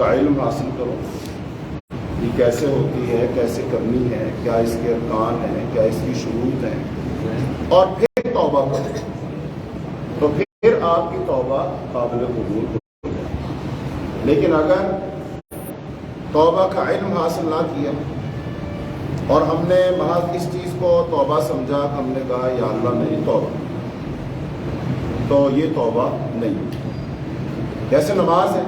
کا علم حاصل کرو، یہ کیسے ہوتی ہے، کیسے کرنی ہے، کیا اس کے ارکان ہیں، کیا اس کی شروط ہیں، اور پھر توبہ کرو، تو پھر آپ کی توبہ قابل قبول ہو جائے۔ لیکن اگر توبہ کا علم حاصل نہ کیا اور ہم نے محض اس چیز کو توبہ سمجھا، ہم نے کہا یا اللہ میری توبہ، تو یہ توبہ نہیں۔ جیسے نماز ہے،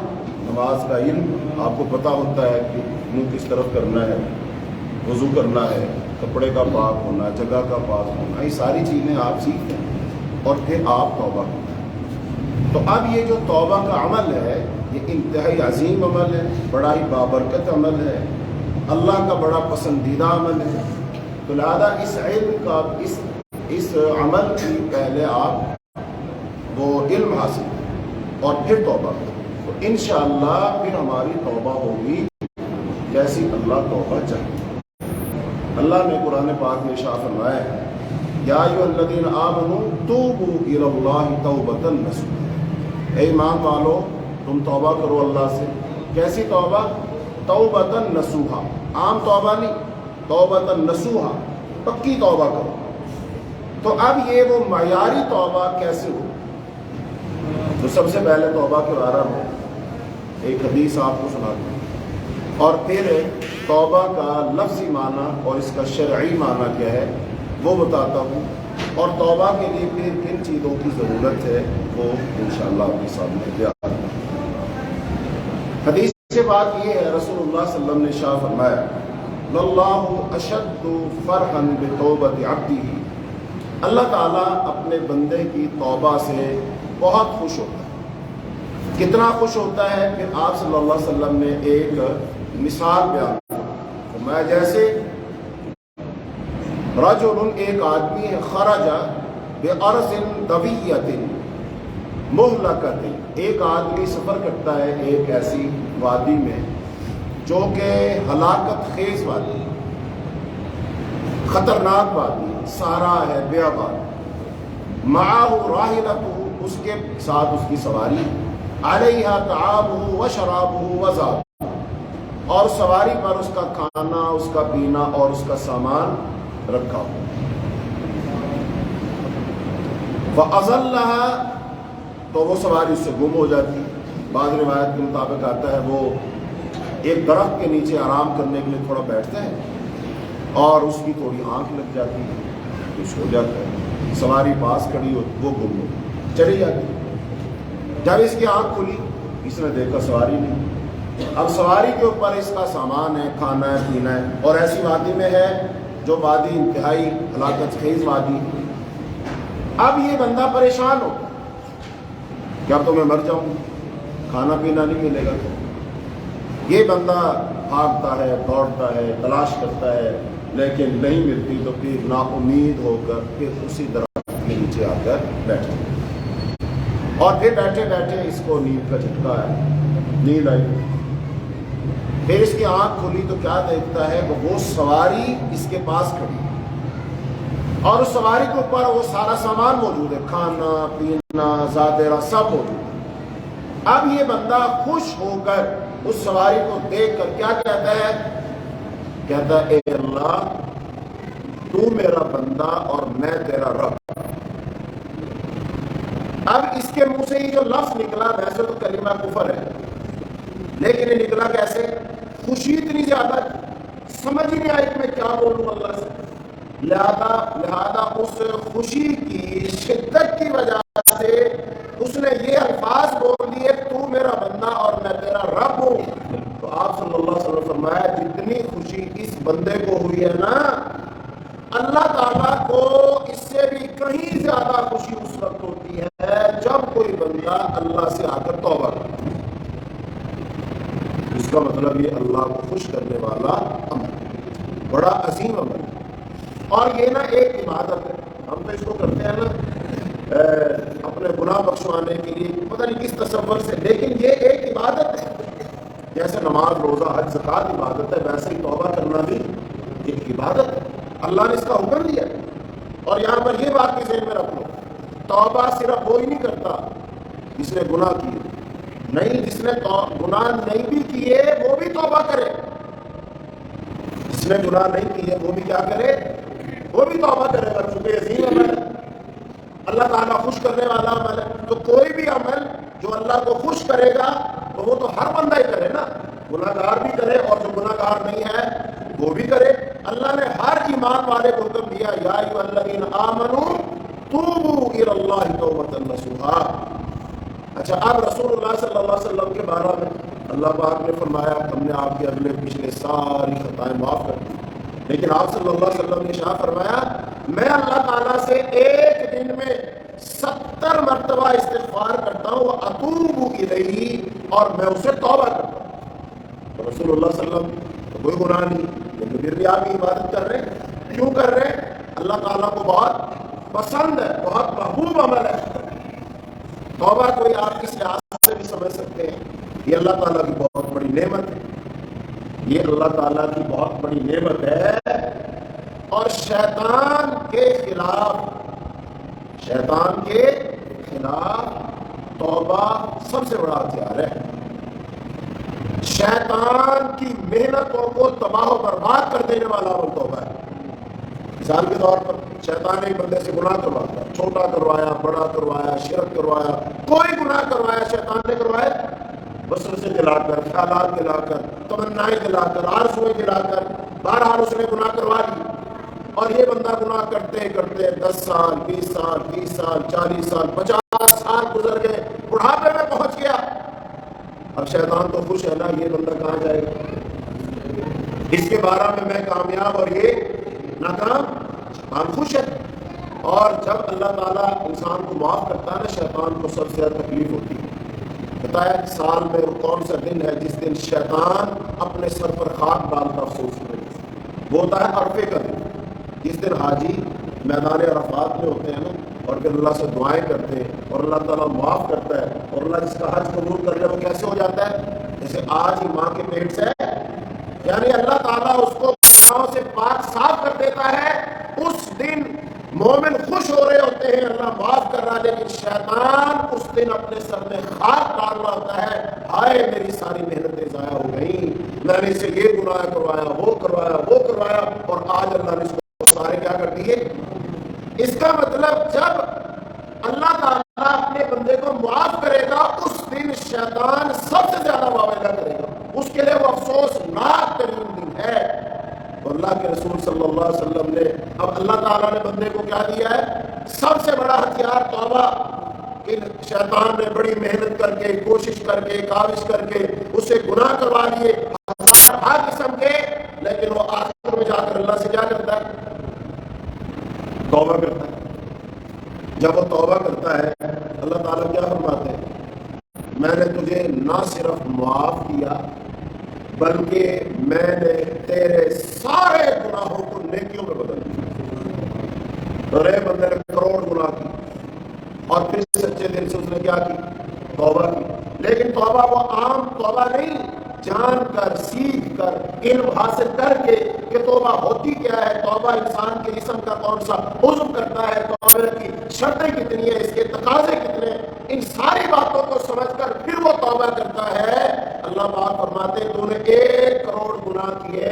نماز کا علم آپ کو پتہ ہوتا ہے کہ منہ کس طرف کرنا ہے، وضو کرنا ہے، کپڑے کا پاک ہونا، جگہ کا پاک ہونا، یہ ساری چیزیں آپ سیکھتے ہیں اور پھر آپ توبہ کرتے ہیں۔ تو اب یہ جو توبہ کا عمل ہے یہ انتہائی عظیم عمل ہے، بڑا ہی بابرکت عمل ہے، اللہ کا بڑا پسندیدہ عمل ہے۔ تو لہذا اس علم کا اس عمل کی پہلے آپ وہ علم حاصل کریں اور پھر توبہ کریں، تو انشاءاللہ پھر ہماری توبہ ہوگی جیسی اللہ توبہ چاہے۔ اللہ نے قرآن پاک میں ارشاد فرمایا ہے یا ایھا الذین آمنوا توبوا الی اللہ توبۃ نصوحا، اے ایمان والو تم توبہ کرو اللہ سے۔ کیسی توبہ؟ توبۃ نصوحا، عام توبہ نہیں، توبۃ نصوحا، پکی توبہ کرو۔ تو اب یہ وہ معیاری توبہ کیسے ہو؟ تو سب سے پہلے توبہ کے بارے میں ایک حدیث آپ کو سناتا ہوں، اور پھر توبہ کا لفظی معنی اور اس کا شرعی معنی کیا ہے وہ بتاتا ہوں، اور توبہ کے لیے پھر کن چیزوں کی ضرورت ہے وہ انشاءاللہ آپ کے سامنے بیان کروں۔ حدیث سے بات یہ ہے، رسول اللہ صلی اللہ علیہ وسلم نے ارشاد فرمایا واللہ اشد فرحا بتوبۃ عبدہ، اللہ تعالیٰ اپنے بندے کی توبہ سے بہت خوش ہوتا ہے۔ کتنا خوش ہوتا ہے؟ پھر آپ صلی اللہ علیہ وسلم نے ایک مثال بیان کی، فرمایا جیسے رجل، ایک آدمی ہے، خرج بأرض طویلۃ مہلکۃ، ایک آدمی سفر کرتا ہے ایک ایسی وادی میں جو کہ ہلاکت خیز وادی، خطرناک وادی، صحرا ہے، بیابان، معہ راحلتہ، اس کے ساتھ اس کی سواری، علیہا طعامہ وشرابہ وزادہ، اور سواری پر اس کا کھانا، اس کا پینا اور اس کا سامان رکھا ہو۔ فَأَضَلَّهَا، تو وہ سواری اس سے گم ہو جاتی ہے۔ بعض روایت کے مطابق آتا ہے وہ ایک درخت کے نیچے آرام کرنے کے لیے تھوڑا بیٹھتے ہیں اور اس کی تھوڑی آنکھ لگ جاتی ہے، کچھ ہو جاتا ہے، سواری پاس کھڑی ہو، وہ گم ہو چلی جاتی ہے۔ جب اس کی آنکھ کھلی اس نے دیکھا سواری نہیں، اب سواری کے اوپر اس کا سامان ہے، کھانا ہے، پینا ہے، اور ایسی وادی میں ہے جو وادی انتہائی ہلاکت خیز وادی ہے۔ اب یہ بندہ پریشان ہو کہ اب تو میں مر جاؤں، کھانا پینا نہیں ملے گا۔ یہ بندہ بھاگتا ہے، دوڑتا ہے، تلاش کرتا ہے، لیکن نہیں ملتی، تو پھر نا امید ہو کر پھر اسی درخت کے نیچے آ کر بیٹھتا ہے، اور پھر بیٹھے بیٹھے اس کو نیند کا جھٹکا ہے، نیند آئی۔ پھر اس کی آنکھ کھلی تو کیا دیکھتا ہے؟ وہ سواری اس کے پاس کھڑی ہے، اور اس سواری کے اوپر وہ سارا سامان موجود ہے، کھانا پینا زادرہ سب موجود ہے۔ اب یہ بندہ خوش ہو کر اس سواری کو دیکھ کر کیا کہتا ہے؟ کہتا ہے اے اللہ تو میرا بندہ اور میں تیرا رب۔ اب اس کے منہ سے یہ جو لفظ نکلا، ویسے تو کلمہ کفر ہے، لیکن یہ نکلا کیسے؟ خوشی اتنی زیادہ، سمجھ ہی نہیں آئی کہ میں کیا بولوں اللہ سے۔ لہذا اس خوشی کی شدت کی وجہ سے اس نے یہ الفاظ بول دیے تو میرا بندہ اور میں تیرا رب ہوں۔ تو آپ صلی اللہ علیہ وسلم فرمایا جتنی خوشی اس بندے کو ہوئی ہے نا، اللہ تعالیٰ کو اس سے بھی کہیں زیادہ خوشی اس وقت ہوتی ہے جب کوئی بندہ اللہ سے آ کر توبہ کرتا ہے۔ اس کا مطلب یہ اللہ کو خوش کرنے والا عمل، بڑا عظیم عمل ہے۔ اور یہ نا ایک عبادت ہے، ہم تو اس کو کرتے ہیں نا اپنے گناہ بخشوانے کے لیے، پتہ نہیں کس تصور سے، لیکن یہ ایک عبادت ہے۔ جیسے نماز، روزہ، حج، زکوٰۃ عبادت ہے، ویسے ہی توبہ کرنا بھی ایک عبادت ہے، اللہ نے اس کا حکم دیا ہے۔ اور یہاں پر یہ بات بھی ذہن میں رکھ لو، توبہ صرف وہ ہی نہیں کرتا جس نے گناہ کیے، نہیں، جس نے گناہ نہیں بھی کیے وہ بھی توبہ کرے، جس نے گناہ نہیں کیے وہ بھی کیا کرے، وہ بھی توبہ کرے گا، چونکہ عظیم عمل ہے، اللہ تعالیٰ خوش کرنے والا عمل ہے۔ تو کوئی بھی عمل جو اللہ کو خوش کرے گا تو وہ تو ہر بندہ ہی کرے نا، گناہ گار بھی کرے اور جو گناہ گار نہیں ہے وہ بھی کرے۔ اللہ نے ہر ایمان والے کو حکم دیا، یا ایھا الذین آمنوا توبوا الی اللہ توبۃ نصوحا۔ اچھا، اب رسول اللہ صلی اللہ علیہ وسلم کے بارے میں اللہ پاک نے فرمایا ہم نے آپ کے اگلے پچھلے ساری خطائیں معاف کر دی، لیکن آپ صلی اللہ علیہ وسلم نے شاہ فرمایا میں اللہ تعالیٰ سے ایک دن میں 70 مرتبہ استغفار کرتا ہوں، اتوب الیہ، اور میں اسے توبہ کرتا ہوں۔ تو رسول اللہ صلی اللہ علیہ وسلم تو کوئی گناہ نہیں، لیکن پھر بھی آپ عبادت کر رہے ہیں، کیوں کر رہے ہیں؟ اللہ تعالیٰ کو بہت پسند ہے، بہت محبوب عمل ہے۔ توبہ کوئی آپ کس لحاظ سے بھی سمجھ سکتے ہیں، یہ اللہ تعالیٰ کی بہت بڑی نعمت ہے، یہ اللہ تعالیٰ کی بہت بڑی نعمت ہے، اور شیطان کے خلاف توبہ سب سے بڑا ہتھیار ہے۔ شیطان کی محنتوں کو تباہ و برباد کر دینے والا وہ توبہ ہے۔ مثال کے طور پر شیطان ایک بندے سے گناہ کرواتا ہے، چھوٹا کروایا، بڑا کروایا، شرک کروایا، کوئی گناہ کروایا شیطان نے کروایا، وسوسے دلا کر، خیالات دلا کر، تمنائیں دلا کر، آرزوئیں دلا کر، بہرحال اس نے گناہ کروا دی، اور یہ بندہ گناہ کرتے کرتے 10 سال 20 سال 30 سال 40 سال 50 سال گزر گئے، بڑھاپے میں پہنچ گیا۔ اب شیطان تو خوش ہے نا، یہ بندہ کہاں جائے گا، اس کے بارے میں کامیاب اور یہ ناکام، شیطان خوش ہے۔ اور جب اللہ تعالیٰ انسان کو معاف کرتا ہے نا، شیطان کو سب سے زیادہ تکلیف ہوتی ہے۔ بتایا سال میں وہ کون سا دن ہے جس دن شیطان اپنے سر پر خاک ڈالتا افسوس میں، وہ ہوتا ہے عرفے کا دن، جس دن حاجی میدان عرفات میں ہوتے ہیں نا، اور پھر اللہ سے دعائیں کرتے ہیں اور اللہ تعالیٰ معاف کرتا ہے، اور اللہ جس کا حج قبول کر لے وہ کیسے ہو جاتا ہے، جیسے آج ہی ماں کے پیٹ سے، یعنی اللہ تعالیٰ اس کو گناہوں سے پاک صاف کر دیتا ہے۔ اس دن مومن خوش ہو رہے ہوتے ہیں، اللہ معاف کر رہا ہے، لیکن شیطان اس دن اپنے سر میں خاک ڈال رہا ہوتا ہے، ہائے میری ساری محنتیں ضائع ہو گئیں، میں نے اسے یہ گناہ کروایا، وہ کروایا، اور آج اللہ نے اس کو سارے کیا کر دیے۔ اس کا مطلب جب اللہ تعالیٰ اپنے بندے کو معاف کرے گا، اس دن شیطان سب سے زیادہ واویلا کرے گا، اس کے لیے وہ افسوسناک ترین دن ہے۔ تو اللہ کے رسول صلی اللہ علیہ وسلم نے، اب اللہ تعالیٰ نے بندے کو کیا دیا ہے، سب سے بڑا ہتھیار توبہ۔ کہ شیطان نے بڑی محنت کر کے، کوشش کر کے، کاوش کر کے اسے گناہ کروا لیے ہر قسم کے، لیکن وہ آخر میں جا کر اللہ سے کیا کرتا ہے، توبہ کرتا ہے۔ جب وہ توبہ کرتا ہے اللہ تعالیٰ کیا فرماتے ہیں، میں نے تجھے نہ صرف معاف کیا بلکہ میں نے تیرے سارے گناہوں کو نیکیوں میں بدل دیا۔ رے بندے نے کروڑ گناہ کی اور پھر سچے دل سے اس نے کیا کی، توبہ کی، لیکن توبہ وہ عام توبہ نہیں، جان کر، سیکھ کر، علم حاصل کر کے کہ توبہ ہوتی کیا ہے، توبہ انسان کے جسم کا کون سا عضو کرتا ہے، توبہ کی شرطیں کتنی ہیں، اس کے تقاضے کتنے ہیں، ان ساری باتوں کو سمجھ کر پھر وہ توبہ کرتا ہے۔ اللہ پاک فرماتے ہیں تو نے 1 کروڑ گناہ کیے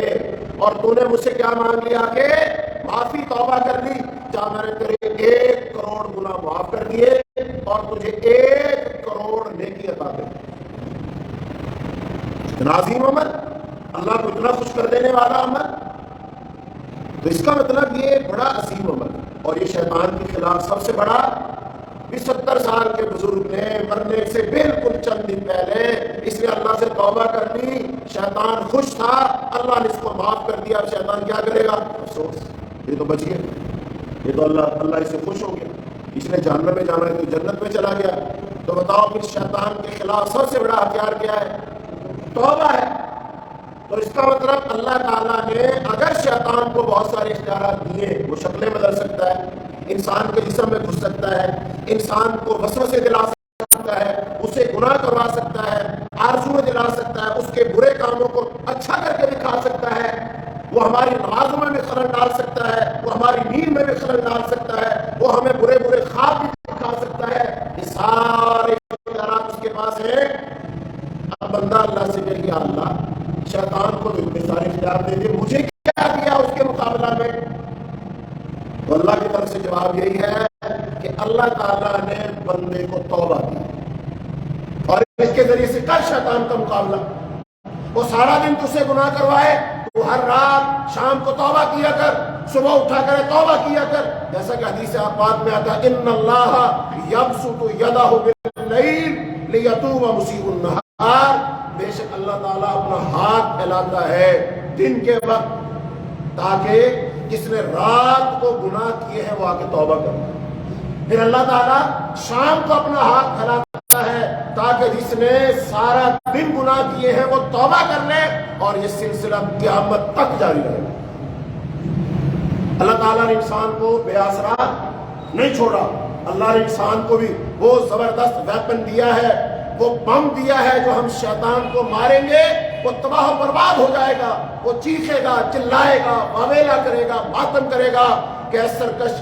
اور تو نے مجھ سے کیا مانگ لیا کہ معافی، توبہ کر لی، جا میں نے تیرے 1 کروڑ گناہ معاف کر دیے اور تجھے 1 کروڑ نیکی عطا کر دی۔ اتنا عظیم عمل، اللہ کو اتنا خوش کر دینے والا عمل، تو اس کا مطلب یہ بڑا عظیم عمل، اور یہ شیطان کے خلاف سب سے بڑا۔ 70 سال کے بزرگ نے مرنے سے بالکل چند دن پہلے اس نے اللہ سے توبہ کر لی، شیطان خوش تھا، اللہ نے اس کو معاف کر دیا، اب شیطان کیا کرے گا، افسوس، یہ تو بچ گیا، یہ تو اللہ اس سے خوش ہو گیا، اس نے جہنم میں جانا ہے تو جنت میں چلا گیا۔ تو بتاؤ پھر شیطان کے خلاف سب سے بڑا ہتھیار کیا ہے، توبہ ہے۔ تو اس کا مطلب اللہ تعالیٰ نے اگر شیطان کو بہت سارے اختیارات دیے، وہ شکلیں بدل سکتا ہے، انسان کے جسم میں گھس سکتا ہے، انسان کو وسوسے دلا سکتا ہے، اسے گناہ کروا سکتا ہے، آرزویں دلا سکتا ہے، اس کے برے کاموں کو اچھا کر کے دکھا سکتا ہے، وہ ہماری نمازوں میں بھی خلل ڈال سکتا ہے، وہ ہماری نیند میں بھی خلل ڈال سکتا ہے، وہ ہمیں برے برے خواب بھی دکھا سکتا ہے، یہ سارے اختیارات اس کے پاس ہیں، اللہ شیطان کو اتنے سارے اختیار دے دے، مجھے کیا دیا اس کے مقابلہ میں؟ تو اللہ کی طرف سے جواب یہی ہے کہ اللہ تعالیٰ نے بندے کو توبہ دی، اور اس کے ذریعے سے کل شیطان کا مقابلہ، وہ سارا دن تجھ سے گناہ کروائے، تو ہر رات شام کو توبہ کیا کر، صبح اٹھا کرے توبہ کیا کر، جیسا کہ حدیث پاک میں آتا ان اللہ یبسط یدہ باللیل لیتوب مسیء النہار، بے شک اللہ تعالیٰ اپنا ہاتھ پھیلاتا ہے دن کے وقت تاکہ جس نے رات کو گناہ کیے ہیں وہ آ کے توبہ کرے، پھر اللہ تعالیٰ شام کو اپنا ہاتھ پھیلاتا ہے تاکہ جس نے سارا دن گناہ کیے ہیں وہ توبہ کر لے، اور یہ سلسلہ قیامت تک جاری رہے گا۔ اللہ تعالیٰ نے انسان کو بے آسرا نہیں چھوڑا، اللہ نے انسان کو بھی وہ زبردست ویپن دیا ہے، وہ بم دیا ہے جو ہم شیطان کو ماریں گے وہ تباہ و برباد ہو جائے گا، وہ چیخے گا، چلائے گا، واویلا کرے گا، ماتم کرے گا کہ اے سرکش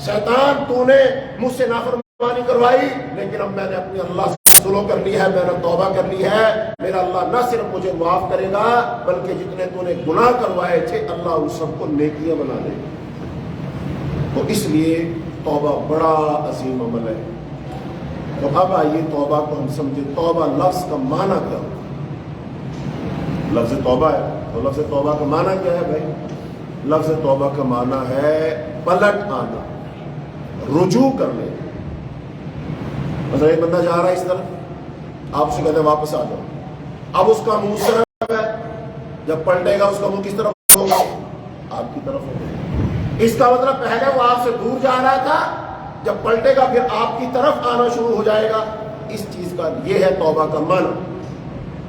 شیطان تو نے مجھ سے نافرمانی کروائی، لیکن اب میں نے اپنی اللہ سے صلح کر لی ہے، میں نے توبہ کر لی ہے، میرا اللہ نہ صرف مجھے معاف کرے گا بلکہ جتنے تو نے گناہ کروائے تھے اللہ ان سب کو نیکیاں بنا دے گا۔ تو اس لیے توبہ بڑا عظیم عمل ہے۔ تو اب آئیے توبہ کو ہم سمجھے، توبہ لفظ کا معنی کیا ہوتا ہے؟ لفظ توبہ ہے، تو لفظ توبہ کا معنی کیا ہے بھائی؟ لفظ توبہ کا معنی ہے پلٹ آنا، رجوع کرنے۔ مثلا ایک بندہ جا رہا ہے اس طرف، آپ سے کہتے ہیں واپس آ جاؤ، اب اس کا منہ اس طرف ہے، جب پلٹے گا اس کا منہ کس طرف ہوگا؟ آپ کی طرف ہوگا۔ اس کا مطلب پہلے وہ آپ سے دور جا رہا تھا، جب پلٹے گا پھر آپ کی طرف آنا شروع ہو جائے گا۔ اس چیز کا یہ ہے توبہ کا معنی۔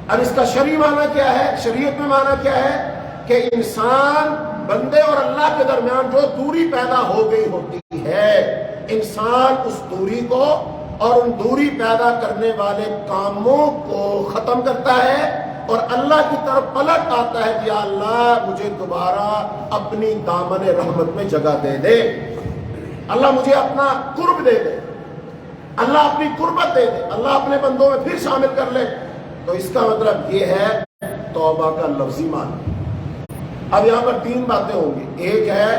اب اس کا شرعی معنی کیا ہے؟ شریعت میں معنی کیا ہے کہ انسان بندے اور اللہ کے درمیان جو دوری پیدا ہو گئی ہوتی ہے، انسان اس دوری کو اور ان دوری پیدا کرنے والے کاموں کو ختم کرتا ہے اور اللہ کی طرف پلٹ آتا ہے کہ یا اللہ مجھے دوبارہ اپنی دامن رحمت میں جگہ دے دے، اللہ مجھے اپنا قرب دے دے، اللہ اپنی قربت دے دے، اللہ اپنے بندوں میں پھر شامل کر لے۔ تو اس کا مطلب یہ ہے توبہ کا لفظی معنی۔ اب یہاں پر تین باتیں ہوں گی، ایک ہے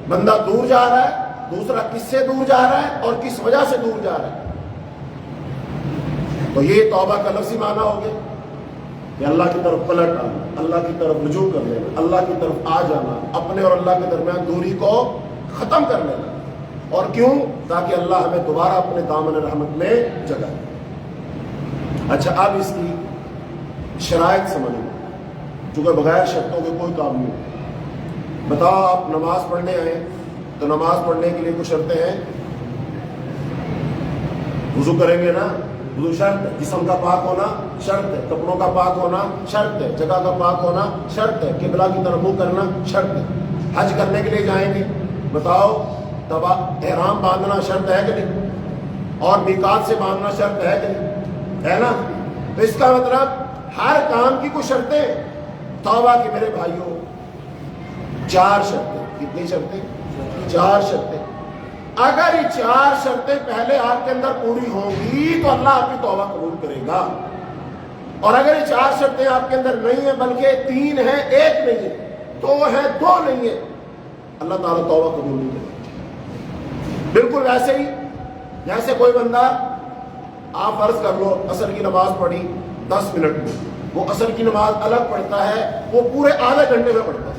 بندہ دور جا رہا ہے، دوسرا کس سے دور جا رہا ہے اور کس وجہ سے دور جا رہا ہے۔ تو یہ توبہ کا لفظی معنی ہو گیا کہ اللہ کی طرف پلٹ آنا، اللہ کی طرف رجوع کر لینا، اللہ کی طرف آ جانا، اپنے اور اللہ کے درمیان دوری کو ختم کر لینا۔ اور کیوں؟ تاکہ اللہ ہمیں دوبارہ اپنے دامن رحمت میں جگہ دے۔ اچھا اب اس کی شرائط سمجھو، چونکہ بغیر شرطوں کے کوئی کام نہیں ہوتا۔ بتاؤ آپ نماز پڑھنے آئے تو نماز پڑھنے کے لیے کچھ شرطیں ہیں؟ وضو کریں گے نا، وضو شرط ہے، جسم کا پاک ہونا شرط ہے، کپڑوں کا پاک ہونا شرط ہے، جگہ کا پاک ہونا شرط ہے، قبلہ کی طرف منہ کرنا شرط ہے۔ حج کرنے کے لیے جائیں گے، بتاؤ احرام باندھنا شرط ہے کہ نہیں؟ اور میقات سے باندھنا شرط ہے کہ نہیں؟ ہے نا؟ تو اس کا مطلب ہر کام کی کچھ شرطیں۔ توبہ کی میرے بھائیوں 4 شرطیں۔ کتنی شرطیں؟ 4 شرطیں۔ اگر یہ 4 شرطیں پہلے آپ کے اندر پوری ہوں گی تو اللہ آپ کی توبہ قبول کرے گا، اور اگر یہ 4 شرطیں آپ کے اندر نہیں ہیں بلکہ 3 ہیں 1 نہیں ہے، 2 ہیں 2 نہیں ہے، اللہ تعالیٰ توبہ قبول نہیں کرے گا۔ بالکل ویسے ہی جیسے کوئی بندہ، آپ فرض کر لو عصر کی نماز پڑھی 10 منٹ میں، وہ عصر کی نماز الگ پڑھتا ہے، وہ پورے آدھے گھنٹے میں پڑھتا ہے،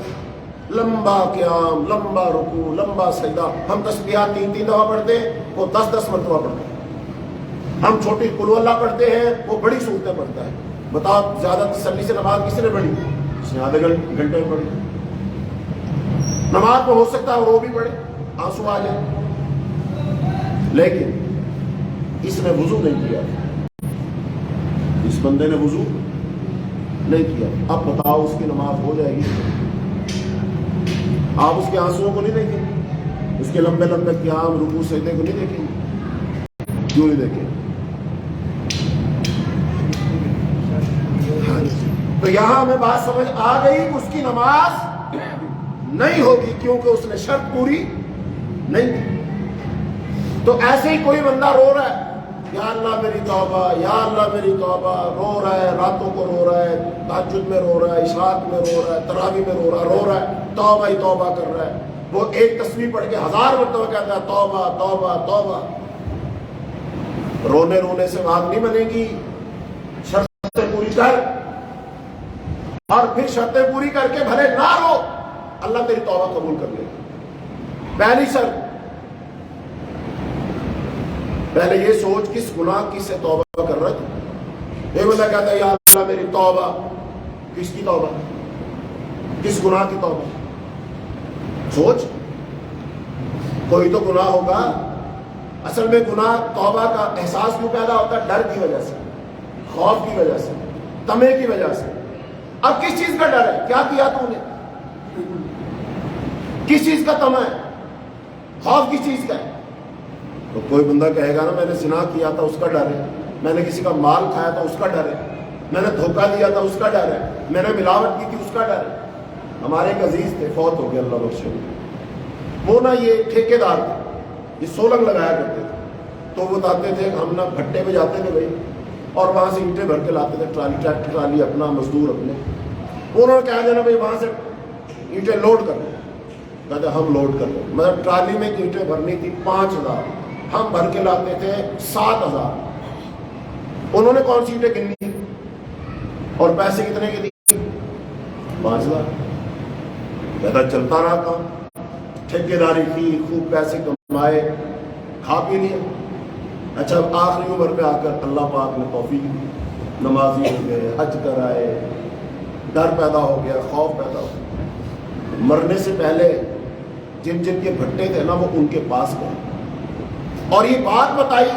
لمبا قیام، لمبا رکوع، لمبا سجدہ۔ ہم تسبیحات 3 دفعہ پڑھتے ہیں، وہ 10 مرتبہ پڑھتے ہیں۔ ہم چھوٹی قل اللہ پڑھتے ہیں، وہ بڑی صورتیں پڑھتا ہے۔ بتاؤ زیادہ تسلی سے نماز کس نے پڑھی؟ اس نے آدھے گھنٹے میں پڑھی۔ نماز میں ہو سکتا ہے وہ بھی پڑھے، آنسو آ جائے، لیکن اس نے وضو نہیں کیا، اس بندے نے وضو نہیں کیا۔ اب بتاؤ اس کی نماز ہو جائے گی؟ آپ اس کے آنسوؤں کو نہیں دیکھیں گے، اس کے لمبے لمبے قیام، رکوع، سجدے کو نہیں دیکھیں گے؟ کیوں نہیں دیکھیں؟ تو یہاں ہمیں بات سمجھ آ گئی کہ اس کی نماز نہیں ہوگی کیونکہ اس نے شرط پوری نہیں کی۔ تو ایسے ہی کوئی بندہ رو رہا ہے، یا اللہ میری توبہ، یا اللہ میری توبہ، رو رہا ہے، راتوں کو رو رہا ہے، تہجد میں رو رہا ہے، اشراق میں رو رہا ہے، تراویح میں رو رہا ہے، توبہ ہی توبہ کر رہا ہے۔ وہ ایک تسبیح پڑھ کے 1000 مرتبہ کہتا ہے توبہ توبہ توبہ۔ رونے سے بات نہیں بنے گی، شرطیں پوری کر، اور پھر شرطیں پوری کر کے بھلے نہ رو، اللہ تیری توبہ قبول کر لے گا۔ پہلی شرط، پہلے یہ سوچ کس گناہ کی سے توبہ کر رہا تھا۔ یہ بندہ کہتا ہے یا اللہ میری توبہ، کس کی توبہ؟ کس گناہ کی توبہ؟ سوچ، کوئی تو گناہ ہوگا۔ اصل میں گناہ توبہ کا احساس کیوں پیدا ہوتا ہے؟ ڈر کی وجہ سے، خوف کی وجہ سے، طمع کی وجہ سے۔ اب کس چیز کا ڈر ہے؟ کیا کیا تو نے؟ کس چیز کا طمع ہے؟ خوف کس چیز کا ہے؟ تو کوئی بندہ کہے گا نا میں نے زنا کیا تھا اس کا ڈر ہے، میں نے کسی کا مال کھایا تھا اس کا ڈر ہے، میں نے دھوکہ دیا تھا اس کا ڈر ہے، میں نے ملاوٹ کی تھی اس کا ڈر ہے۔ ہمارے ایک عزیز تھے، فوت ہو گئے اللہ بخشے، وہ نا یہ ٹھیکیدار تھے، یہ سولنگ لگایا کرتے تھے۔ تو وہ بتاتے تھے کہ ہم نا بھٹے پہ جاتے تھے بھائی، اور وہاں سے اینٹیں بھر کے لاتے تھے، ٹریکٹر ٹرالی اپنا، مزدور اپنے۔ انہوں نے کہا دینا بھائی وہاں سے اینٹیں لوڈ کر دو، کہتے ہم لوڈ کر دیں۔ مطلب ٹرالی میں اینٹیں بھرنی تھی 5000، ہم بھر کے لاتے تھے 7000۔ انہوں نے کون سی اینٹیں گنی اور پیسے کتنے کی دی؟ 5000۔ کہتا چلتا رہا کام، ٹھیکیداری کی، خوب پیسے کمائے، کھا پی لیا۔ اچھا آخری عمر پہ آ کر اللہ پاک نے توفیق دی، نمازی ہو گئے، حج کر آئے، ڈر پیدا ہو گیا، خوف پیدا ہو گیا۔ مرنے سے پہلے جن کے بھٹے تھے نا وہ ان کے پاس گئے اور یہ بات بتائی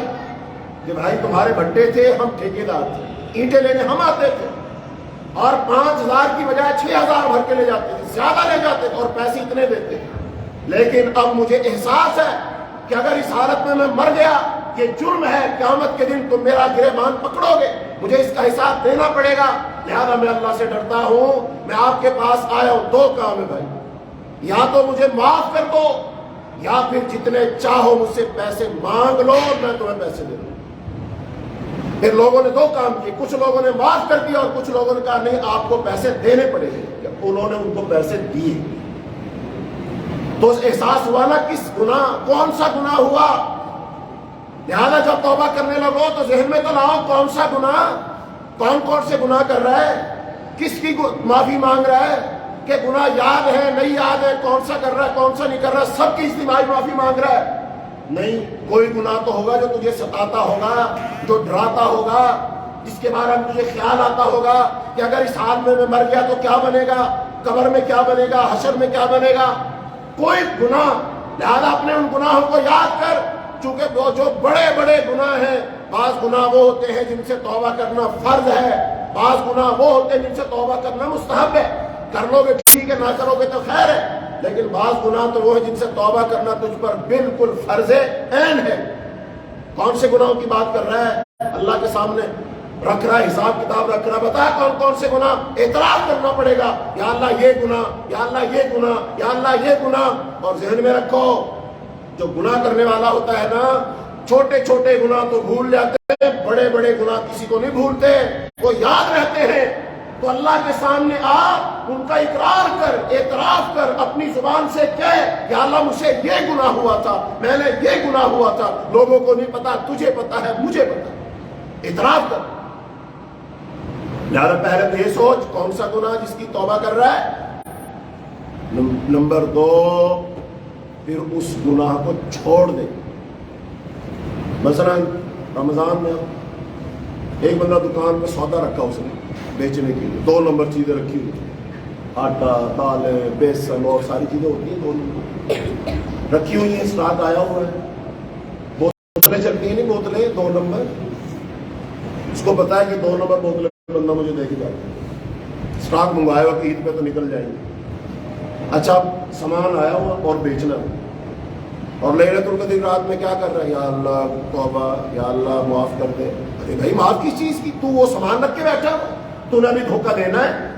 کہ بھائی تمہارے بھٹے تھے، ہم ٹھیکیدار تھے، اینٹیں لینے ہم آتے تھے اور 5000 کی بجائے 6000 بھر کے لے جاتے تھے، زیادہ لے جاتے تھے اور پیسے اتنے دیتے تھے۔ لیکن اب مجھے احساس ہے کہ اگر اس حالت میں مر گیا یہ جرم ہے، قیامت کے دن تم میرا گریبان پکڑو گے، مجھے اس کا حساب دینا پڑے گا، لہذا میں اللہ سے ڈرتا ہوں، میں آپ کے پاس آیا ہوں۔ دو کام ہے بھائی، یا تو مجھے معاف کر دو یا پھر جتنے چاہو مجھ سے پیسے مانگ لو اور میں تمہیں پیسے دے دوں۔ پھر لوگوں نے دو کام کیے، کچھ لوگوں نے معاف کر دیا اور کچھ لوگوں نے کہا نہیں آپ کو پیسے دینے پڑے گے۔ انہوں نے ان کو پیسے دیے تو احساس ہوا نا کس گناہ، کون سا گناہ ہوا۔ لہذا جب توبہ کرنے لگو تو ذہن میں تو لاؤ کون سا گناہ، کون سے گناہ کر رہا ہے، کس کی معافی مانگ رہا ہے، کہ گناہ یاد ہے نہیں یاد ہے، کون سا کر رہا ہے کون سا نہیں کر رہا، سب کی اجتماعی معافی مانگ رہا ہے۔ نہیں، کوئی گناہ تو ہوگا جو تجھے ستاتا ہوگا، جو ڈراتا ہوگا، جس کے بارے میں تجھے خیال آتا ہوگا کہ اگر اس حال میں مر گیا تو کیا بنے گا، قبر میں کیا بنے گا، حشر میں کیا بنے گا، کوئی گناہ۔ لہذا اپنے ان گناہوں کو یاد کر، چونکہ وہ جو بڑے بڑے گناہ ہیں، بعض گناہ وہ ہوتے ہیں جن سے توبہ کرنا فرض ہے، بعض گناہ وہ ہوتے ہیں جن سے توبہ کرنا مستحب ہے، کر لو گے ٹھیک ہے، نہ کرو گے تو خیر ہے، لیکن بعض گناہ تو وہ ہے جن سے توبہ کرنا تجھ پر بالکل فرض عین ہے۔ کون سے گناہوں کی بات کر رہا ہے؟ اللہ کے سامنے رکھ رہا ہے، حساب کتاب رکھ رہا ہے، بتا کون سے گناہ اعتراف کرنا پڑے گا، یا اللہ یہ گناہ، یا اللہ یہ گناہ، یا اللہ یہ گناہ۔ اور ذہن میں رکھو جو گناہ کرنے والا ہوتا ہے نا، چھوٹے چھوٹے گناہ تو بھول جاتے ہیں، بڑے بڑے گناہ کسی کو نہیں بھولتے، وہ یاد رہتے ہیں۔ تو اللہ کے سامنے آ، ان کا اقرار کر، اعتراف کر، اپنی زبان سے کہہ یا اللہ مجھ سے یہ گناہ ہوا تھا، میں نے یہ گناہ ہوا تھا، لوگوں کو نہیں پتا، تجھے پتا ہے، مجھے پتا ہے، اعتراف کر۔ لہذا پہلے تو یہ سوچ کون سا گناہ جس کی توبہ کر رہا ہے۔ نمبر 2، پھر اس گناہ کو چھوڑ دے۔ مثلا رمضان میں ایک بندہ دکان پہ سودا رکھا اس نے بیچنے کے لیے، 2 نمبر چیزیں رکھی ہوئی، آٹا، دالیں، بیسن اور ساری چیزیں ہوتی ہیں 2 نمبر رکھی ہوئی ہیں، اسٹاک آیا ہوا ہے، بوتلیں چلتی ہیں، نہیں بوتلیں 2 نمبر، اس کو پتا ہے کہ 2 نمبر بوتلیں بندہ مجھے دے کے جاتا ہے، اسٹاک منگوایا ہوا کہ عید پہ تو نکل جائیں گے۔ اچھا سامان آیا ہوا اور بیچنا، اور لیلۃ القدر رات میں کیا کر رہا ہے، یا اللہ توبہ، یا اللہ معاف کر دے۔ ارے بھائی معاف کس چیز کی، تو وہ سامان رکھ کے بیٹھا، تو نے ابھی دھوکہ دینا ہے،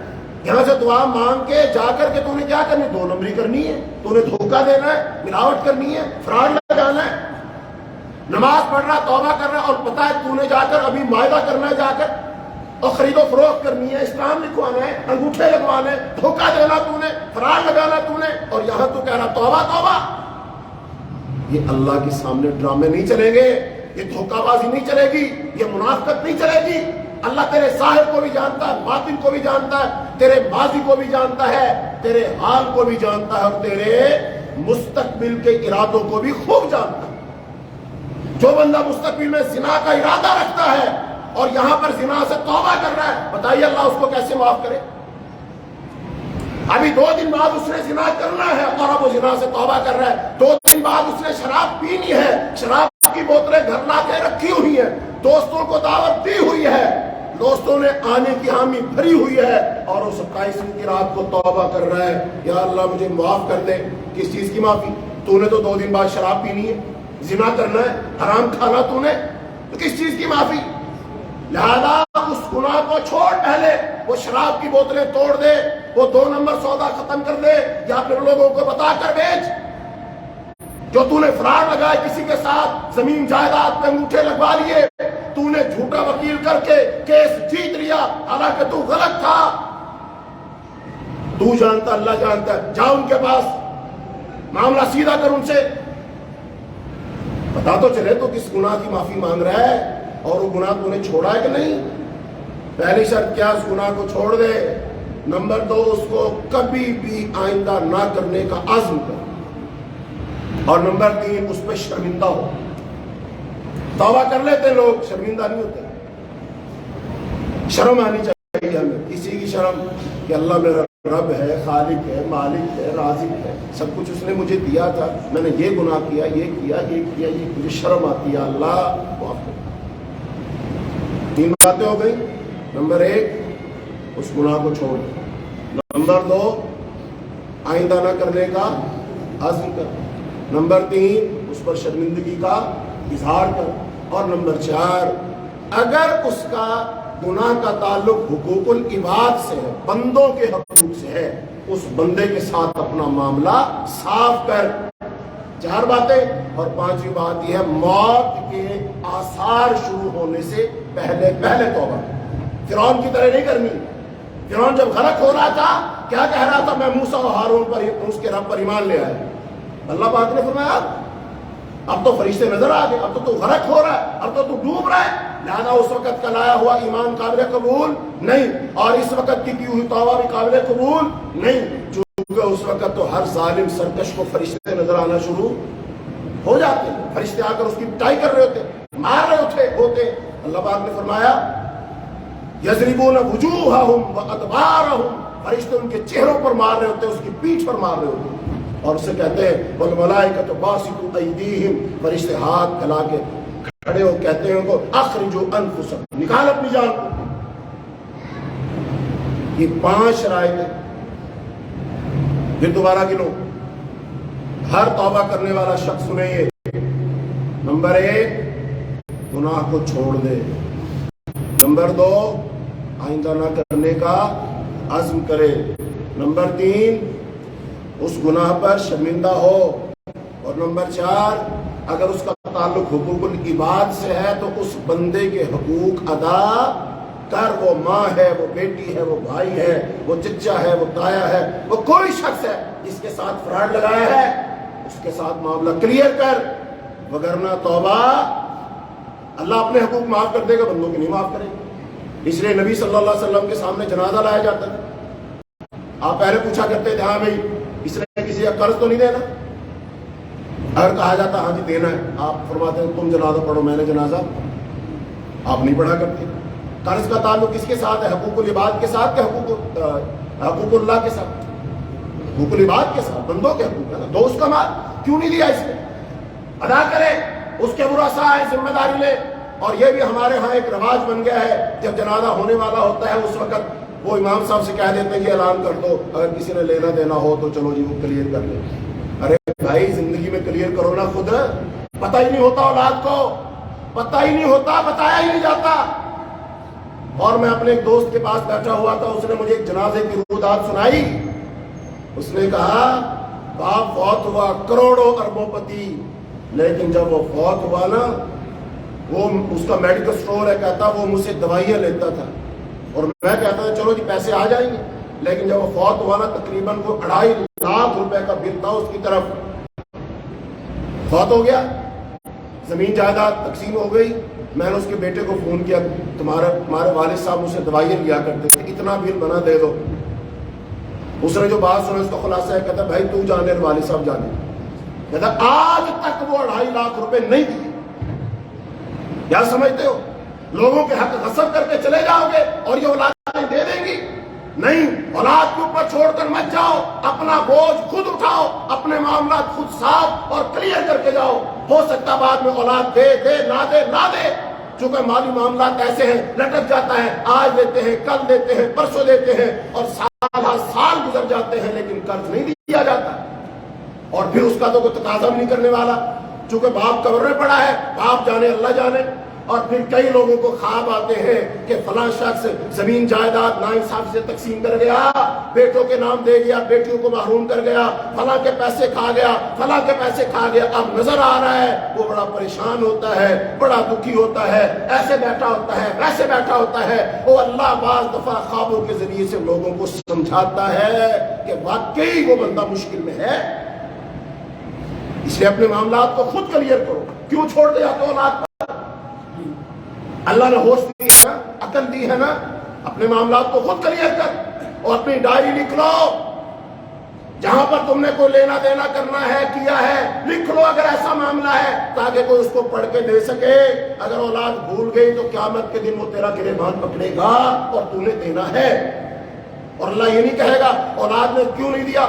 یہاں سے دعا مانگ کے جا کر کے تو نے کیا کرنی، 2 نمبری کرنی ہے، تو نے دھوکہ دینا ہے، ملاوٹ کرنی ہے، فراڈ لگانا ہے۔ نماز پڑھ رہا، توبہ کر رہا، اور پتا ہے تو نے جا کر ابھی معاہدہ کرنا ہے، جا کر اور خرید و فروخت کرنی ہے، اسلام لکھوانا ہے، انگوٹھے لگوانے، دھوکہ دینا تو نے، فراڈ لگانا تو نے، اور یہاں تو کہہ رہا توبہ توبہ۔ یہ اللہ کے سامنے ڈرامے نہیں چلیں گے، یہ دھوکہ بازی نہیں چلے گی، یہ منافقت نہیں چلے گی۔ اللہ تیرے ظاہر کو بھی جانتا ہے، باطن کو بھی جانتا ہے، تیرے ماضی کو بھی جانتا ہے، تیرے حال کو بھی جانتا ہے، اور تیرے مستقبل کے ارادوں کو بھی خوب جانتا ہے۔ جو بندہ مستقبل میں زنا کا ارادہ رکھتا ہے اور یہاں پر زنا سے توبہ کر رہا ہے، بتائیے اللہ اس کو کیسے معاف کرے؟ ابھی 2 دن بعد اس نے زنا کرنا ہے اور اب وہ زنا سے توبہ کر رہا ہے۔ 2 دن بعد اس نے شراب پینی ہے، شراب کی بوتلیں گھر لا کے رکھی ہوئی ہیں، دوستوں کو دعوت دی ہوئی ہے، دوستوں نے آنے کی حامی بھری ہوئی ہے، اور وہ 27ویں کی رات کو توبہ کر رہا ہے، یا اللہ مجھے معاف کر دے۔ کس چیز کی معافی؟ تو نے تو 2 دن بعد شراب پینی ہے، زنا کرنا ہے، حرام کھانا تو نے، تو کس چیز کی معافی؟ لہذا اس گناہ کو چھوڑ، پہلے وہ شراب کی بوتلیں توڑ دے، وہ 2 نمبر سودا ختم کر دے، یا پھر لوگوں کو بتا کر بیچ۔ جو تو نے فراڈ لگائے کسی کے ساتھ، زمین جائیداد پہ انگوٹھے لگوا لیے، تو نے جھوٹا وکیل کر کے کیس جیت لیا، حالانکہ تو غلط تھا، تو جانتا اللہ جانتا ہے، جا ان کے پاس، معاملہ سیدھا کر ان سے، پتا تو چلے تو کس گناہ کی معافی مانگ رہا ہے، اور وہ گناہ تو نے چھوڑا ہے کہ نہیں۔ پہلی شرط کیا؟ اس گناہ کو چھوڑ دے۔ نمبر 2، اس کو کبھی بھی آئندہ نہ کرنے کا عزم کر، اور نمبر 3، اس پہ شرمندہ ہو۔ توبہ کر لیتے لوگ، شرمندہ نہیں ہوتے۔ شرم آنی چاہیے ہمیں، کسی کی شرم کہ اللہ میرا رب ہے، خالق ہے، مالک ہے، رازق ہے، سب کچھ اس نے مجھے دیا تھا، میں نے یہ گناہ کیا، یہ کیا، یہ کیا، یہ مجھے شرم آتی ہے، اللہ معاف کر۔ 3 باتیں ہو گئی۔ نمبر 1، اس گناہ کو چھوڑ۔ نمبر 2، آئندہ نہ کرنے کا عزم کر۔ نمبر 3، اس پر شرمندگی کا اظہار کر۔ اور نمبر 4، اگر اس کا گناہ کا تعلق حقوق العباد سے ہے، بندوں کے حقوق سے ہے، اس بندے کے ساتھ اپنا معاملہ صاف کر۔ 4 باتیں۔ اور 5ویں بات یہ ہے، موت کے آثار شروع ہونے سے پہلے توبہ۔ فرعون کی طرح نہیں کرنی۔ فرعون جب غرق ہو رہا تھا، کیا کہہ رہا تھا؟ میں موسیٰ و ہارون پر، اس کے رب پر ایمان لے آیا۔ اللہ پاک نے فرمایا اب تو فرشتے نظر آ گئے، اب تو غرق ہو رہا ہے، اب تو ڈوب رہا ہے، لہذا اس وقت کا لایا ہوا ایمان قابل قبول نہیں، اور اس وقت کی ہوئی توبہ بھی قابل قبول نہیں، چونکہ اس وقت تو ہر ظالم سرکش کو فرشتے نظر آنا شروع ہو جاتے ہیں، فرشتے آ کر اس کی پٹائی کر رہے ہوتے، مار رہے ہوتے۔ اللہ پاک نے فرمایا یضربون وجوہہم وادبارہم، فرشتے ان کے چہروں پر مار رہے ہوتے، اس کی پیٹھ پر مار رہے ہوتے، اور اسے کہتے ہیں والملائکۃ باسطوا ایدیہم، فرشتے ہاتھ پھیلا کے کھڑے ہو کہتے ہیں ان کو اخرجوا انفسکم، نکال اپنی جان کو۔ یہ 5 شرائط ہیں، پھر دوبارہ گنو، ہر توبہ کرنے والا شخص سنے یہ۔ نمبر 1، گناہ کو چھوڑ دے۔ نمبر 2، آئندہ نہ کرنے کا عزم کرے۔ نمبر 3، اس گناہ پر شرمندہ ہو۔ اور نمبر 4، اگر اس کا تعلق حقوق العباد سے ہے تو اس بندے کے حقوق ادا کر۔ وہ ماں ہے، وہ بیٹی ہے، وہ بھائی ہے، وہ چچا ہے، وہ تایا ہے، وہ کوئی شخص ہے جس کے ساتھ فراڈ لگایا ہے، اس کے ساتھ معاملہ کلیئر کر، وگرنہ توبہ اللہ اپنے حقوق معاف کر دے گا، بندوں کے نہیں معاف کرے گا۔ اس لیے نبی صلی اللہ علیہ وسلم کے سامنے جنازہ لایا جاتا ہے، آپ پہلے پوچھا کرتے تھے ہاں بھائی اس نے کسی کا قرض تو نہیں دینا؟ اگر کہا جاتا ہاں جی دینا ہے، آپ فرماتے ہیں تم جنازہ پڑھو، میں نے جنازہ، آپ نہیں پڑھا کرتے۔ قرض کا تعلق کس کے ساتھ ہے؟ حقوق العباد کے ساتھ کہ حقوق اللہ کے ساتھ؟ حقوق العباد کے ساتھ، بندوں کے حقوق ہے نا، دو اس کا مال کیوں نہیں لیا؟ اس نے ادا کرے، اس کے ورثاء ہے، ذمہ داری لے۔ اور یہ بھی ہمارے ہاں ایک رواج بن گیا ہے، جب جنازہ ہونے والا ہوتا ہے اس وقت وہ امام صاحب سے کہہ دیتے ہیں کہ اعلان کر دو، اگر کسی نے لینا دینا ہو تو چلو جی وہ کلیئر کر لیں۔ ارے بھائی زندگی میں کلیئر کرو نا خود، پتہ ہی نہیں ہوتا اولاد کو، پتہ ہی نہیں ہوتا، بتایا ہی نہیں جاتا۔ اور میں اپنے ایک دوست کے پاس بیٹھا ہوا تھا، اس نے مجھے ایک جنازے کی رودات سنائی۔ اس نے کہا باپ فوت ہوا، کروڑوں اربوں پتی، لیکن جب وہ فوت ہوا نا، وہ اس کا میڈیکل اسٹور ہے، کہتا وہ مجھ سے دوائیاں لیتا تھا اور میں کہتا تھا چلو جی پیسے آ جائیں گے، لیکن جب وہ فوت ہوا نا تقریباً وہ 2.5 لاکھ روپے کا بل تھا اس کی طرف، فوت ہو گیا، زمین جائیداد تقسیم ہو گئی۔ میں نے اس کے بیٹے کو فون کیا، تمہارے والد صاحب مجھ سے دوائیاں لیا کرتے تھے، اتنا بل بنا دے دو۔ اس نے جو بات سنا اس کا خلاصہ ہے، کہتا بھائی تو جانے والد صاحب جانے، کہتا آج تک وہ 2.5 لاکھ روپے نہیں دیے۔ کیا سمجھتے ہو لوگوں کے حق غصب کر کے چلے جاؤ گے اور یہ اولادیں دے دیں گی؟ نہیں، اولاد کے اوپر چھوڑ کر مت جاؤ، اپنا بوجھ خود اٹھاؤ، اپنے معاملات خود صاف اور کلیئر کر کے جاؤ۔ ہو سکتا بعد میں اولاد دے نہ دے، چونکہ مالی معاملات ایسے ہیں، لٹک جاتا ہے، آج دیتے ہیں، کل دیتے ہیں، پرسوں دیتے ہیں، اور سال گزر جاتے ہیں لیکن قرض نہیں دیا جاتا، اور پھر اس کا تو کوئی تقاضا بھی نہیں کرنے والا، چونکہ باپ قبر میں پڑا ہے، باپ جانے اللہ جانے۔ اور پھر کئی لوگوں کو خواب آتے ہیں کہ فلاں شخص زمین جائیداد ناانصافی سے تقسیم کر گیا، بیٹوں کے نام دے گیا، بیٹیوں کو محروم کر گیا، فلاں کے پیسے کھا گیا، فلاں کے پیسے کھا گیا۔ اب نظر آ رہا ہے وہ بڑا پریشان ہوتا ہے، بڑا دکھی ہوتا ہے، ایسے بیٹھا ہوتا ہے، ویسے بیٹھا ہوتا ہے۔ وہ اللہ بعض دفعہ خوابوں کے ذریعے سے لوگوں کو سمجھاتا ہے کہ واقعی وہ بندہ مشکل میں ہے، اس لیے اپنے معاملات کو خود کلیئر کرو۔ کیوں چھوڑ دیا تو اولاد پر؟ اللہ نے ہوش دی ہے نا، عقل دی ہے نا، اپنے معاملات کو خود کلیئر کر اور اپنی ڈائری لکھ لو، جہاں پر تم نے کوئی لینا دینا کرنا ہے کیا ہے لکھ لو اگر ایسا معاملہ ہے، تاکہ کوئی اس کو پڑھ کے دے سکے۔ اگر اولاد بھول گئی تو قیامت کے دن وہ تیرا گریبان پکڑے گا اور تو نے دینا ہے، اور اللہ یہ نہیں کہے گا اولاد نے کیوں نہیں دیا،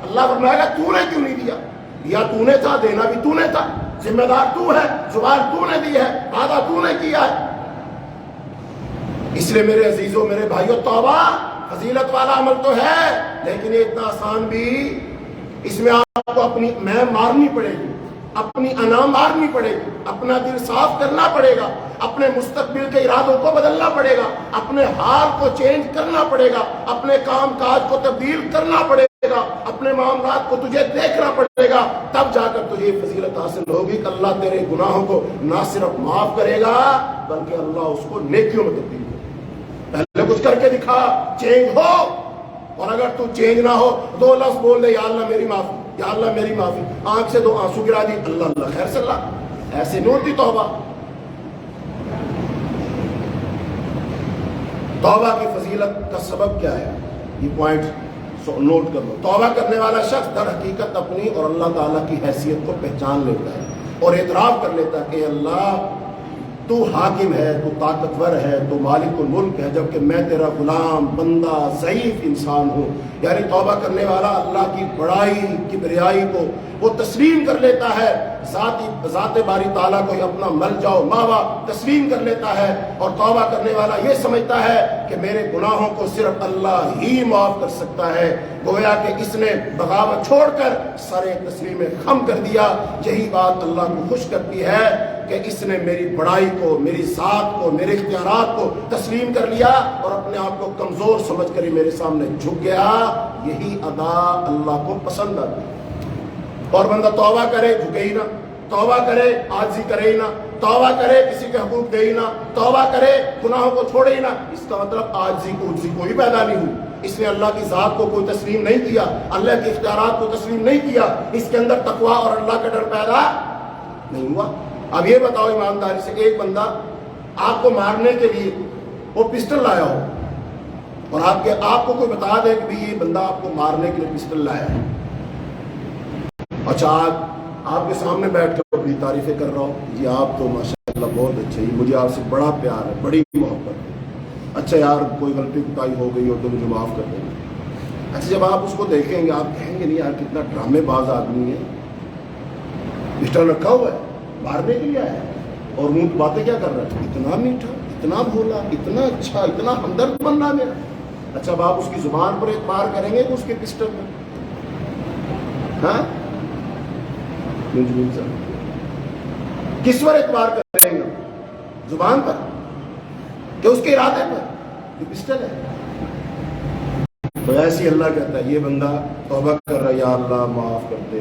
اللہ فرمائے گا تو نے کیوں نہیں دیا، دیا تو نے تھا، دینا بھی تو نے تھا، ذمہ دار تو ہے، زبان تو نے دی ہے، وعدہ تو نے کیا ہے۔ اس لیے میرے عزیزوں، میرے بھائیوں، توبہ فضیلت والا عمل تو ہے، لیکن یہ اتنا آسان بھی، اس میں آپ کو اپنی میں مارنی پڑے گی، اپنی انا مارنی پڑے گی، اپنا دل صاف کرنا پڑے گا، اپنے مستقبل کے ارادوں کو بدلنا پڑے گا، اپنے حال کو چینج کرنا پڑے گا، اپنے کام کاج کو تبدیل کرنا پڑے گا، اپنے معاملات کو تجھے دیکھنا پڑے گا، تب جا کر تجھے فضیلت حاصل ہوگی کہ اللہ تیرے گناہوں کو نہ صرف معاف کرے گا بلکہ اللہ اس کو نیکیوں میں تبدیل کرے گا۔ پہلے کچھ کر کے دکھا، چینج ہو، اور اگر تو چینج نہ ہو 2 لفظ بول دے، یا اللہ میری معافی، یا اللہ میری معافی، آنکھ سے 2 آنسو گرا دی، اللہ اللہ خیر صلی اللہ، ایسے نہیں ہوتی توبہ۔ توبہ کی فضیلت کا سبب کیا ہے، یہ پوائنٹ نوٹ کر لو۔ توبہ کرنے والا شخص در حقیقت اپنی اور اللہ تعالیٰ کی حیثیت کو پہچان لیتا ہے اور اعتراف کر لیتا ہے کہ اللہ تو حاکم ہے، تو طاقتور ہے، تو مالک الملک ہے، جبکہ میں تیرا غلام بندہ ضعیف انسان ہوں۔ یعنی توبہ کرنے والا اللہ کی بڑائی کبریائی کو وہ تسلیم کر لیتا ہے، ذات باری تعالیٰ کو اپنا ملجا و ماوا تسلیم کر لیتا ہے، اور توبہ کرنے والا یہ سمجھتا ہے کہ میرے گناہوں کو صرف اللہ ہی معاف کر سکتا ہے، گویا کہ اس نے بغاوت چھوڑ کر سر تسلیم خم کر دیا۔ یہی بات اللہ کو خوش کرتی ہے کہ اس نے میری بڑائی کو، میری ذات کو، میرے اختیارات کو تسلیم کر لیا اور اپنے آپ کو کمزور سمجھ کر ہی میرے سامنے جھک گیا۔ یہی ادا اللہ کو پسند آتی ہے۔ اور بندہ توبہ کرے جھکے ہی نہ، توبہ کرے عاجزی کرے ہی نہ، توبہ کرے کسی کے حقوق دے ہی نہ، توبہ کرے گناہوں کو چھوڑے ہی نہ، اس کا مطلب عاجزی کوئی پیدا نہیں ہوئی۔ اس نے اللہ کی ذات کو کوئی تسلیم نہیں کیا، اللہ کے اختیارات کو تسلیم نہیں کیا، اس کے اندر تقویٰ اور اللہ کا ڈر پیدا نہیں ہوا۔ اب یہ بتاؤ ایمانداری سے، ایک بندہ آپ کو مارنے کے لیے وہ پسٹل لایا ہو اور آپ کو کوئی بتا دے کہ یہ بندہ آپ کو مارنے کے لیے پسٹل لایا ہے، اچھا آپ کے سامنے بیٹھ کر اپنی تعریفیں کر رہا ہو، جی آپ تو ماشاءاللہ بہت اچھے، مجھے آپ سے بڑا پیار ہے، بڑی محبت ہے، اچھا یار کوئی غلطی کوتاہی ہو گئی ہو تو مجھے معاف کر دیں گے۔ اچھا جب آپ اس کو دیکھیں گے آپ کہیں گے نہیں یار کتنا ڈرامے باز آدمی ہے، پسٹل رکھا ہوا ہے مارنے کے لیے آیا ہے اور منہ باتیں کیا کر رہا ہے، اتنا میٹھا، اتنا بھولا، اتنا اچھا، اتنا ہمدرد بن رہا میرا۔ اچھا اب آپ اس کی زبان پر اعتبار کریں گے کہ اس کے پسٹل پر؟ ہاں کس پر اعتبار کریں گے؟ زبان پر کہ اس کے ارادے پر؟ یہ پسٹل ہے۔ تو ایسی اللہ کہتا ہے یہ بندہ توبہ کر رہا ہے، یا اللہ معاف کر دے،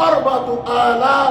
4,000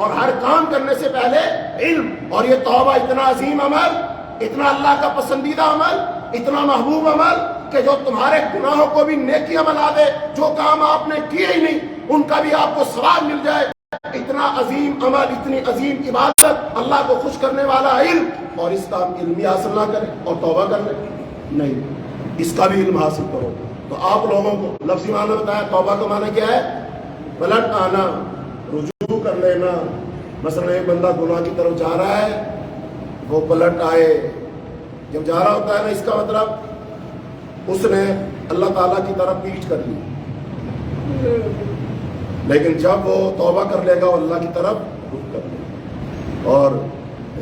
اور ہر کام کرنے سے پہلے علم. اور یہ توبہ اتنا عظیم عمل، اتنا اللہ کا پسندیدہ عمل، اتنا محبوب عمل کہ جو تمہارے گناہوں کو بھی نیکیاں بنا دے. جو کام آپ نے کیے ہی نہیں ان کا بھی آپ کو ثواب مل جائے. اتنا عظیم عمل، اتنی عظیم عبادت، اللہ کو خوش کرنے والا علم، اور اس کا ہم علم بھی حاصل نہ کریں اور توبہ کر لیں. نہیں، اس کا بھی علم حاصل کرو. تو آپ لوگوں کو لفظی معنی بتایا. توبہ کا معنی کیا ہے؟ پلٹ آنا، رجوع کر لینا. مثلا ایک بندہ گناہ کی طرف جا رہا ہے، وہ پلٹ آئے. جب جا رہا ہوتا ہے نا، اس کا مطلب اس نے اللہ تعالیٰ کی طرف پیٹھ کر لی. لیکن جب وہ توبہ کر لے گا وہ اللہ کی طرف رخ کر لے گا. اور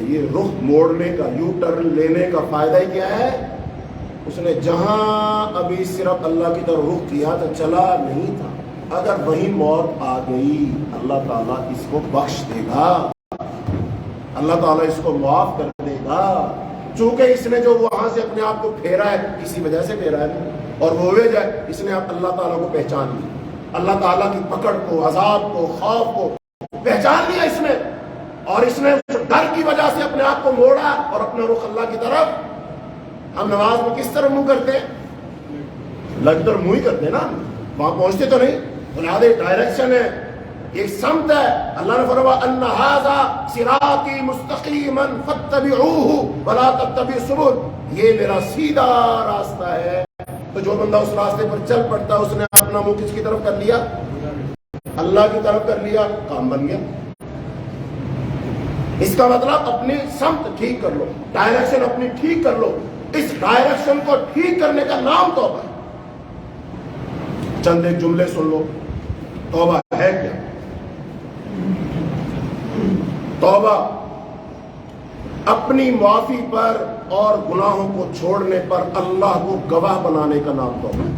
یہ رخ موڑنے کا، یو ٹرن لینے کا فائدہ ہی کیا ہے؟ اس نے جہاں ابھی صرف اللہ کی طرف رخ کیا تو چلا نہیں تھا، اگر وہیں موت آ گئی اللہ تعالیٰ اس کو بخش دے گا، اللہ تعالیٰ اس کو معاف کر دے گا. چونکہ اس نے جو وہاں سے اپنے آپ کو پھیرا ہے، کسی وجہ سے پھیرا ہے، اور وہ وجہ اس نے اب اللہ تعالیٰ کو پہچان لی، اللہ تعالیٰ کی پکڑ کو، عذاب کو، خوف کو پہچان لیا اس نے. اور اس نے ڈر کی وجہ سے اپنے آپ کو موڑا اور اپنا رخ اللہ کی طرف. ہم نماز میں کس طرح منہ کرتے ہیں؟ اللہ کی طرف منہ ہی کرتے ہیں نا، وہاں پہنچتے تو نہیں. بنیاد ڈائریکشن ہے، ایک سمت ہے. اللہ نے فرمایا ان ھذا صراطی مستقیما فاتبعوہ ولا تتبعوا السبل، یہ میرا سیدھا راستہ ہے. تو جو بندہ اس راستے پر چل پڑتا ہے، اس نے اپنا منہ کس کی طرف کر لیا؟ اللہ کی طرف کر لیا، کام بن گیا. اس کا مطلب اپنی سمت ٹھیک کر لو، ڈائریکشن اپنی ٹھیک کر لو. اس ڈائریکشن کو ٹھیک کرنے کا نام توبہ ہے. چند ایک جملے سن لو. توبہ ہے کیا؟ توبہ اپنی معافی پر اور گناہوں کو چھوڑنے پر اللہ کو گواہ بنانے کا نام توبہ ہے.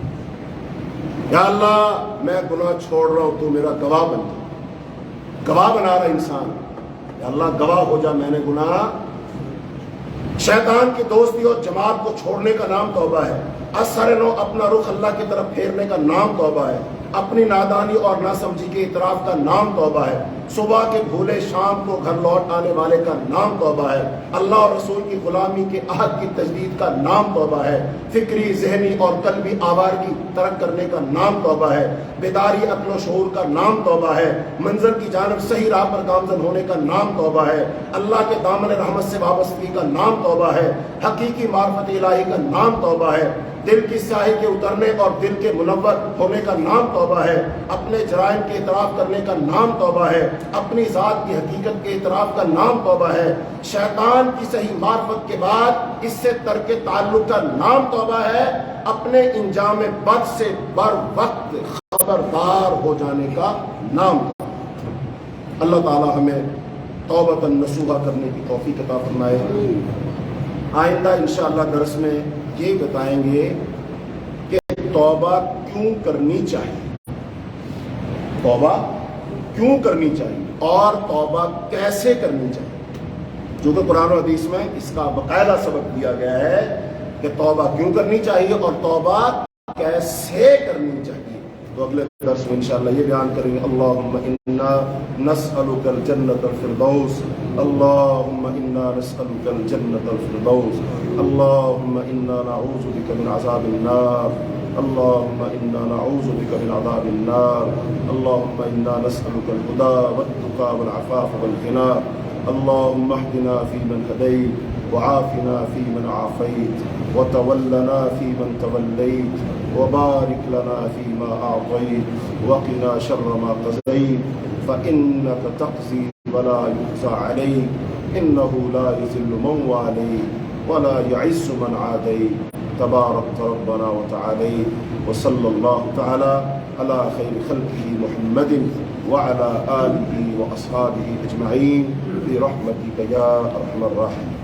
یا اللہ میں گناہ چھوڑ رہا ہوں، تو میرا گواہ بن جا. گواہ بنا رہا انسان، یا اللہ گواہ ہو جا میں نے گناہ. شیطان کی دوستی اور جماعت کو چھوڑنے کا نام توبہ ہے. اثر نو اپنا رخ اللہ کی طرف پھیرنے کا نام توبہ ہے. اپنی نادانی اور ناسمجھی کے اعتراف کا نام توبہ ہے. صبح کے بھولے شام کو گھر لوٹ آنے والے کا نام توبہ ہے. اللہ اور رسول کی غلامی کے عہد کی تجدید کا نام توبہ ہے. فکری، ذہنی اور قلبی آوارگی ترک کرنے کا نام توبہ ہے. بیداری عقل و شعور کا نام توبہ ہے. منزل کی جانب صحیح راہ پر گامزن ہونے کا نام توبہ ہے. اللہ کے دامن رحمت سے وابستگی کا نام توبہ ہے. حقیقی معرفت الہی کا نام توبہ ہے. دل کی سیاہی کے اترنے اور دل کے منور ہونے کا نام توبہ ہے. اپنے جرائم کے اعتراف کرنے کا نام توبہ ہے. اپنی ذات کی حقیقت کے اعتراف کا نام توبہ ہے. شیطان کی صحیح معرفت کے بعد اس سے ترک تعلق کا نام توبہ ہے. اپنے انجام بد سے بر وقت خبردار ہو جانے کا نام. اللہ تعالی ہمیں توبۃ نصوحہ کرنے کی توفیق عطا فرمائے. آئندہ انشاءاللہ درس میں یہ بتائیں گے کہ توبہ کیوں کرنی چاہیے، توبہ کیوں کرنی چاہیے اور توبہ کیسے کرنی چاہیے. جو کہ قرآن و حدیث میں اس کا باقاعدہ سبق دیا گیا ہے کہ توبہ کیوں کرنی چاہیے اور توبہ کیسے کرنی چاہیے. تو اگلے درس میں انشاءاللہ یہ بیان کریں گے. اللہم انا نسألک الجنة الفردوس، اللہم انا نسألک الجنة الفردوس، اللہم انا نعوذ بک من عذاب النار، اللہم انا نعوذ بک من عذاب النار، اللہم انا نسألک الهدى والتقى والعفاف والغنى، اللہم اهدنا فیمن هدیت وعافنا فیمن عافیت وتولنا فیمن تولیت وبارك لنا فيما أعطيت وقنا شر ما قضيت فإنك تقضي ولا يقضى عليك إنه لا يذل من واليت ولا يعز من عاديت تبارك ربنا وتعاليت. وصلى الله تعالى على خير خلقه محمد وعلى آله وأصحابه أجمعين برحمتك يا أرحم الراحمين.